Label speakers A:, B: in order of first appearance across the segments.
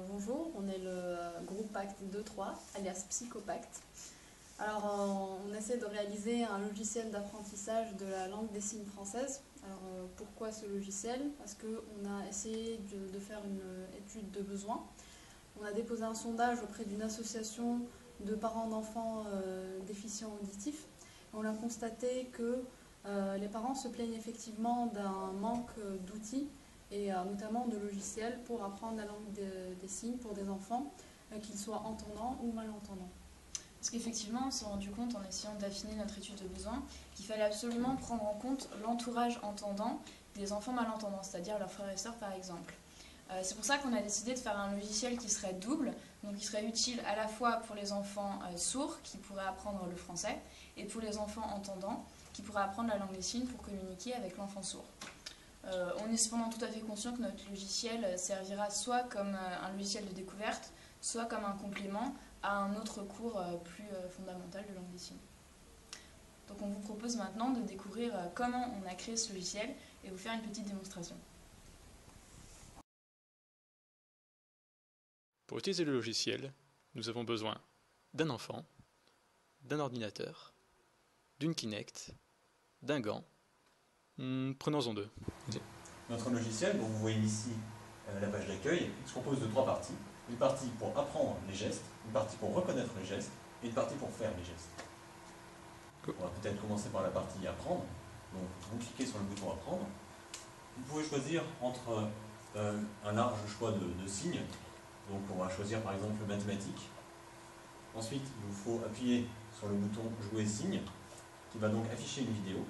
A: Bonjour, on est le groupe Pacte 2-3, alias Psychopact. On essaie de réaliser un logiciel d'apprentissage de la langue des signes française. Pourquoi ce logiciel? Parce qu'on a essayé de faire une étude de besoin. On a déposé un sondage auprès d'une association de parents d'enfants déficients auditifs. On a constaté que les parents se plaignent effectivement d'un manque d'outils et notamment de logiciels pour apprendre la langue des signes pour des enfants, qu'ils soient entendants ou malentendants.
B: Parce qu'effectivement, on s'est rendu compte en essayant d'affiner notre étude de besoin qu'il fallait absolument prendre en compte l'entourage entendant des enfants malentendants, c'est-à-dire leurs frères et sœurs par exemple. C'est pour ça qu'on a décidé de faire un logiciel qui serait double, donc qui serait utile à la fois pour les enfants sourds qui pourraient apprendre le français et pour les enfants entendants qui pourraient apprendre la langue des signes pour communiquer avec l'enfant sourd. On est cependant tout à fait conscient que notre logiciel servira soit comme un logiciel de découverte, soit comme un complément à un autre cours plus fondamental de langue des signes. Donc on vous propose maintenant de découvrir comment on a créé ce logiciel et vous faire une petite démonstration.
C: Pour utiliser le logiciel, nous avons besoin d'un enfant, d'un ordinateur, d'une Kinect, d'un gant. Prenons-en deux.
D: Okay. Notre logiciel, dont vous voyez ici la page d'accueil, se compose de trois parties. Une partie pour apprendre les gestes, une partie pour reconnaître les gestes et une partie pour faire les gestes. Cool. On va peut-être commencer par la partie apprendre. Donc vous cliquez sur le bouton apprendre. Vous pouvez choisir entre un large choix de signes. Donc on va choisir par exemple mathématiques. Ensuite, il vous faut appuyer sur le bouton jouer signe qui va donc afficher une vidéo.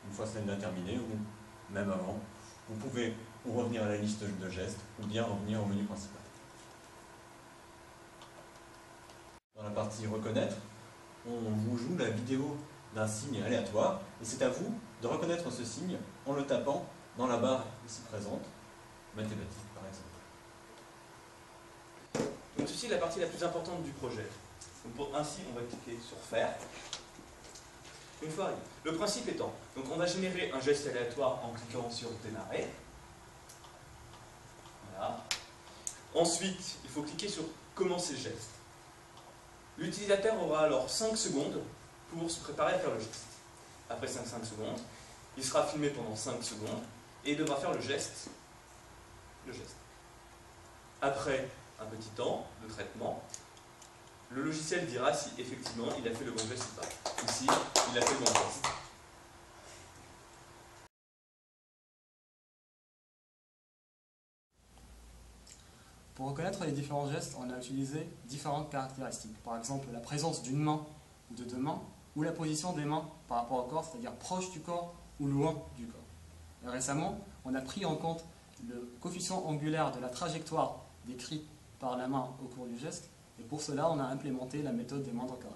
D: Une fois celle-là terminée, ou même avant, vous pouvez ou revenir à la liste de gestes, ou bien revenir au menu principal. Dans la partie reconnaître, on vous joue la vidéo d'un signe aléatoire, et c'est à vous de reconnaître ce signe en le tapant dans la barre ici présente, mathématiques par exemple.
E: Donc ceci est la partie la plus importante du projet. Donc ainsi, on va cliquer sur faire. Une fois arrivé. Le principe étant, donc on va générer un geste aléatoire en cliquant sur démarrer. Voilà. Ensuite, il faut cliquer sur commencer le geste. L'utilisateur aura alors 5 secondes pour se préparer à faire le geste. Après 5 secondes, il sera filmé pendant 5 secondes et il devra faire le geste. Après un petit temps de traitement, le logiciel dira si effectivement il a fait le bon geste ou pas. Ici, il a fait le bon geste.
F: Pour reconnaître les différents gestes, on a utilisé différentes caractéristiques. Par exemple, la présence d'une main ou de deux mains, ou la position des mains par rapport au corps, c'est-à-dire proche du corps ou loin du corps. Et récemment, on a pris en compte le coefficient angulaire de la trajectoire décrit par la main au cours du geste, et pour cela, on a implémenté la méthode des moindres carrés.